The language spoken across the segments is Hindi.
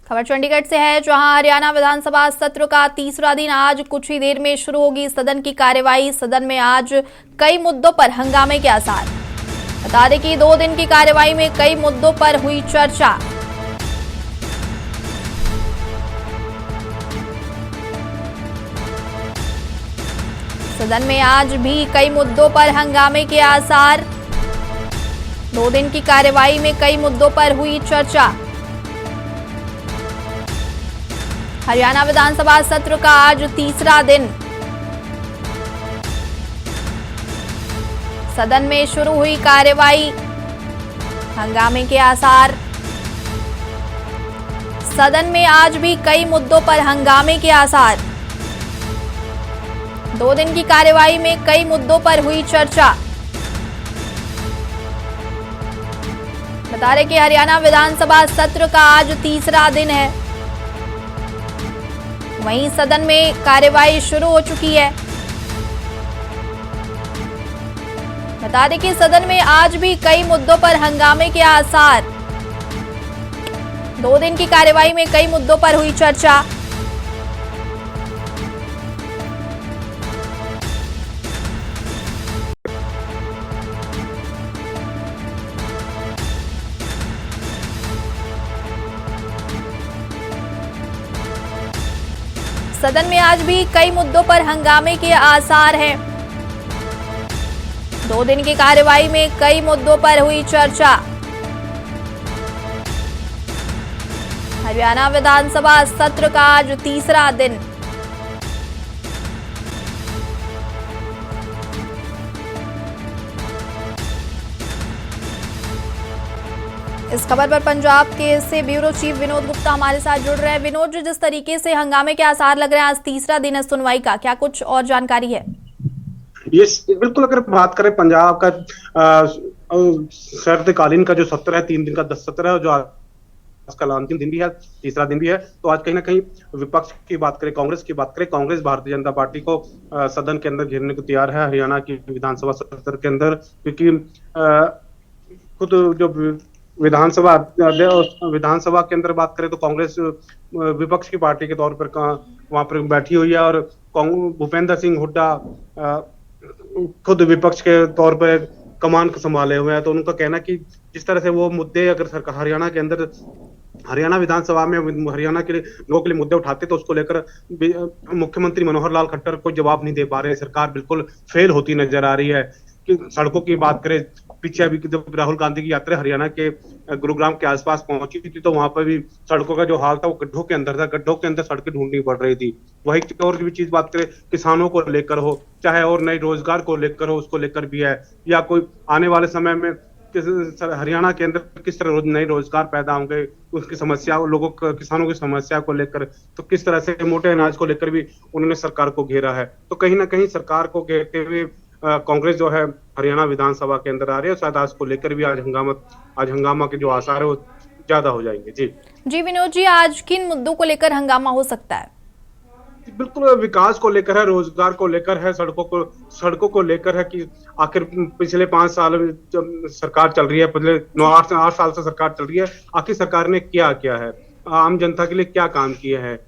खबर चंडीगढ़ से है, जहां हरियाणा विधानसभा सत्र का तीसरा दिन आज कुछ ही देर में शुरू होगी सदन की कार्यवाही। सदन में आज कई मुद्दों पर हंगामे के आसार। बता दें कि 2 दिन की कार्यवाही में कई मुद्दों पर हुई चर्चा। सदन में आज भी कई मुद्दों पर हंगामे के आसार। 2 दिन की कार्यवाही में कई मुद्दों पर हुई चर्चा। हरियाणा विधानसभा सत्र का आज तीसरा दिन। सदन में शुरू हुई कार्यवाही, हंगामे के आसार। सदन में आज भी कई मुद्दों पर हंगामे के आसार। 2 दिन की कार्यवाही में कई मुद्दों पर हुई चर्चा। बता दें कि हरियाणा विधानसभा सत्र का आज तीसरा दिन है। वहीं सदन में कार्यवाही शुरू हो चुकी है। बता दें कि सदन में आज भी कई मुद्दों पर हंगामे के आसार। 2 दिन की कार्यवाही में कई मुद्दों पर हुई चर्चा। सदन में आज भी कई मुद्दों पर हंगामे के आसार हैं। 2 दिन की कार्यवाही में कई मुद्दों पर हुई चर्चा। हरियाणा विधानसभा सत्र का आज तीसरा दिन। इस खबर पर पंजाब के से ब्यूरो चीफ विनोद गुप्ता हमारे साथ जुड़ रहे हैं। विनोद, जिस तरीके से हंगामे के आसार लग रहे हैं, आज तीसरा दिन है सुनवाई का, क्या कुछ और जानकारी है? ये बिल्कुल, अगर बात करें पंजाब का शरदकालीन का जो सत्र है, 3 दिन का 10 सत्र है, जो आज का अंतिम दिन भी है, तीसरा दिन भी है, तो आज कहीं ना कहीं विपक्ष की बात करें, कांग्रेस की बात करें, कांग्रेस भारतीय जनता पार्टी को सदन के अंदर घेरने को तैयार है हरियाणा की विधानसभा सत्र के अंदर, क्योंकि खुद जो विधानसभा के अंदर बात करें तो कांग्रेस विपक्ष की पार्टी के तौर पर वहां पर बैठी हुई है, और भूपेंद्र सिंह हुड्डा खुद विपक्ष के तौर पर कमान संभाले हुए हैं। तो उनका कहना कि जिस तरह से वो मुद्दे अगर सरकार हरियाणा के अंदर, हरियाणा विधानसभा में हरियाणा के लोगों के लिए मुद्दे उठाते तो उसको लेकर मुख्यमंत्री मनोहर लाल खट्टर कोई जवाब नहीं दे पा रहे। सरकार बिल्कुल फेल होती नजर आ रही है। कि सड़कों की बात करें, पीछे अभी जब राहुल गांधी की यात्रा हरियाणा के गुरुग्राम के आसपास पहुंची थी तो वहां पर भी सड़कों का जो हाल था वो गड्ढों के अंदर था, गड्ढों के अंदर सड़कें ढूंढनी पड़ रही थी। वही और भी चीज बात करें, किसानों को लेकर हो, चाहे और नए रोजगार को लेकर हो, उसको लेकर भी है, या कोई आने वाले समय में हरियाणा के अंदर किस तरह नए रोजगार पैदा होंगे, उसकी समस्या, लोगों किसानों की समस्या को लेकर, तो किस तरह से मोटे अनाज को लेकर भी उन्होंने सरकार को घेरा है। तो कहीं ना कहीं सरकार को घेरते हुए कांग्रेस जो है हरियाणा विधानसभा के अंदर आ रही है। शायद आज को लेकर भी आज हंगामा के जो आसार है वो ज्यादा हो जाएंगे। जी विनोद जी, आज किन मुद्दों को लेकर हंगामा हो सकता है? बिल्कुल, विकास को लेकर है, रोजगार को लेकर है, सड़कों को लेकर है कि आखिर पिछले 5 साल जब सरकार चल रही है, पिछले 8 साल से सरकार चल रही है, आखिर सरकार ने क्या किया है, आम जनता के लिए क्या काम किए हैं।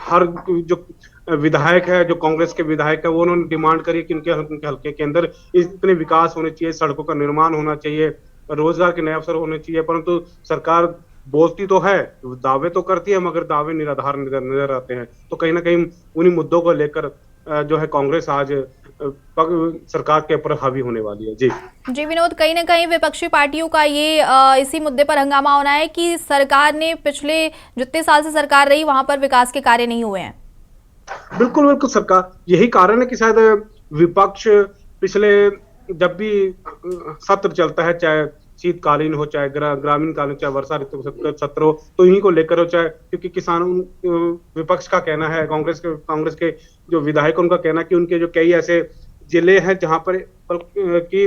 हर जो विधायक है, जो कांग्रेस के विधायक है, वो उन्होंने डिमांड करी कि उनके हल्के के अंदर इतने विकास होने चाहिए, सड़कों का निर्माण होना चाहिए, रोजगार के नए अवसर होने चाहिए। परंतु सरकार बोलती तो है, दावे तो करती है, मगर दावे निराधार नजर आते हैं। तो कहीं ना कहीं उन्हीं मुद्दों को लेकर जो है कांग्रेस आज सरकार के ऊपर हावी होने वाली है। जी विनोद, कहीं ना कहीं विपक्षी पार्टियों का ये इसी मुद्दे पर हंगामा होना है कि सरकार ने पिछले जितने साल से सरकार रही वहां पर विकास के कार्य नहीं हुए हैं। बिल्कुल, सरकार, यही कारण है कि शायद विपक्ष पिछले जब भी सत्र चलता है, चाहे शीतकालीन हो, चाहे ग्रामीण कालीन, चाहे वर्षा ऋतु सत्र हो, तो इन्हीं को लेकर हो, चाहे क्योंकि किसान विपक्ष का कहना है, कांग्रेस के जो विधायक उनका कहना है कि उनके जो कई ऐसे जिले हैं जहां पर कि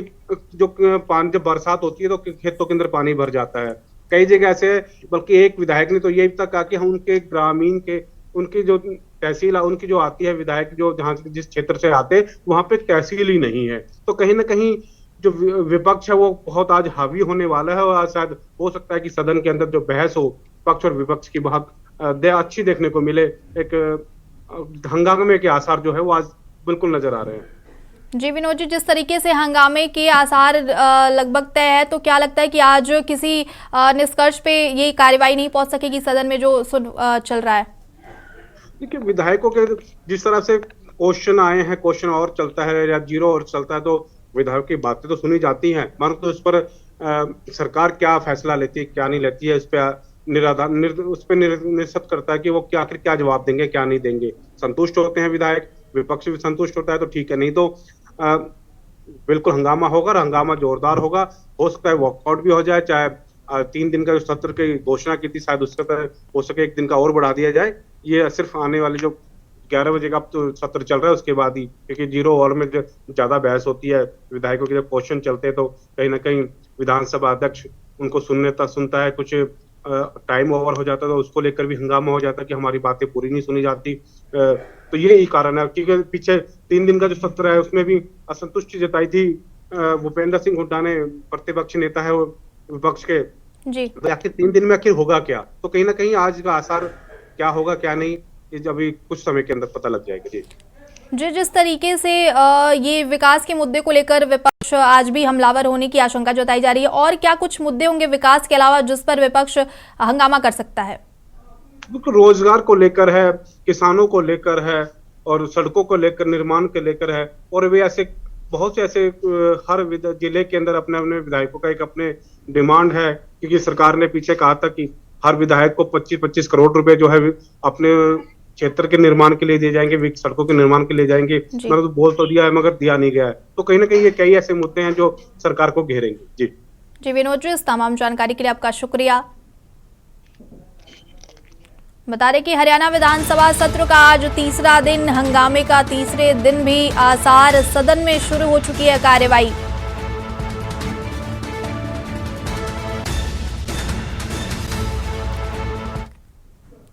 जब बरसात होती है तो खेतों के अंदर पानी भर जाता है। कई जगह ऐसे, बल्कि एक विधायक ने तो यही तक कहा कि हम उनके ग्रामीण के, उनकी जो तहसील उनकी जो आती है, विधायक जो जहां जिस क्षेत्र से आते वहां पे तहसील ही नहीं है। तो कहीं ना कहीं जो विपक्ष है वो बहुत आज हावी होने वाला है, और आज शायद हो सकता है कि सदन के अंदर जो बहस हो पक्ष और विपक्ष की बहुत अच्छी देखने को मिले। एक हंगामे के आसार जो है वो आज बिल्कुल नजर आ रहे हैं। जी विनोद जी, जिस तरीके से हंगामे के आसार लगभग तय है, तो क्या लगता है कि आज किसी निष्कर्ष पे ये कार्यवाही नहीं पहुंच सकेगी सदन में जो चल रहा है? देखिए, विधायकों के जिस तरह से क्वेश्चन आए हैं, क्वेश्चन और चलता है या जीरो और चलता है, तो विधायकों की बातें तो सुनी जाती हैं, मगर तो उस पर सरकार क्या फैसला लेती है, क्या नहीं लेती है, उस पर निश्चित करता है कि वो क्या आखिर क्या जवाब देंगे, क्या नहीं देंगे। संतुष्ट होते हैं विधायक, विपक्ष भी संतुष्ट होता है तो ठीक है, नहीं तो अ, बिल्कुल हंगामा होगा और हंगामा जोरदार होगा। हो सकता है वॉकआउट भी हो जाए, चाहे 3 दिन का जो सत्र की घोषणा की थी, शायद उसका हो सके 1 दिन का और बढ़ा दिया जाए। ये सिर्फ आने वाले जो 11 बजे का तो सत्र चल रहा है उसके बाद ही, क्योंकि जीरो ओवर में जो ज्यादा बहस होती है, विधायकों के जब क्वेश्चन चलते हैं तो कहीं ना कहीं विधानसभा अध्यक्ष उनको सुनता है, कुछ टाइम ओवर हो जाता है तो उसको लेकर भी हंगामा हो जाता है कि हमारी बातें पूरी नहीं सुनी जाती। तो ये ही कारण है, क्योंकि पीछे 3 दिन का जो सत्र है उसमें भी असंतुष्टि जताई थी भूपेंद्र सिंह हुड्डा ने, प्रतिपक्ष नेता है वो विपक्ष के। जी, तो आखिर 3 दिन में आखिर होगा क्या, तो कहीं ना कहीं आज का आसार क्या होगा क्या नहीं, ये अभी कुछ समय के अंदर पता लग जाएगा। जी जी, जिस तरीके से ये विकास के मुद्दे को लेकर विपक्ष आज भी हमलावर होने की आशंका जताई जा रही है, और क्या कुछ मुद्दे होंगे विकास के अलावा जिस पर विपक्ष हंगामा कर सकता है? रोजगार को लेकर है, किसानों को लेकर है, और सड़कों को लेकर, निर्माण को लेकर है, और वे ऐसे बहुत से ऐसे हर जिले के अंदर अपने अपने विधायकों का एक अपने डिमांड है, क्योंकि सरकार ने पीछे कहा था कि हर विधायक को 25-25 करोड़ रुपए जो है अपने क्षेत्र के निर्माण के लिए दिए जाएंगे, सड़कों के निर्माण के लिए जाएंगे। मैंने तो बोल तो दिया है मगर दिया नहीं गया है, तो कहीं ना कहीं ये कई ऐसे मुद्दे हैं जो सरकार को घेरेंगे। जी विनोद जी, इस तमाम जानकारी के लिए आपका शुक्रिया। बता दें कि हरियाणा विधानसभा सत्र का आज तीसरा दिन, हंगामे का तीसरे दिन भी आसार, सदन में शुरू हो चुकी है कार्यवाही।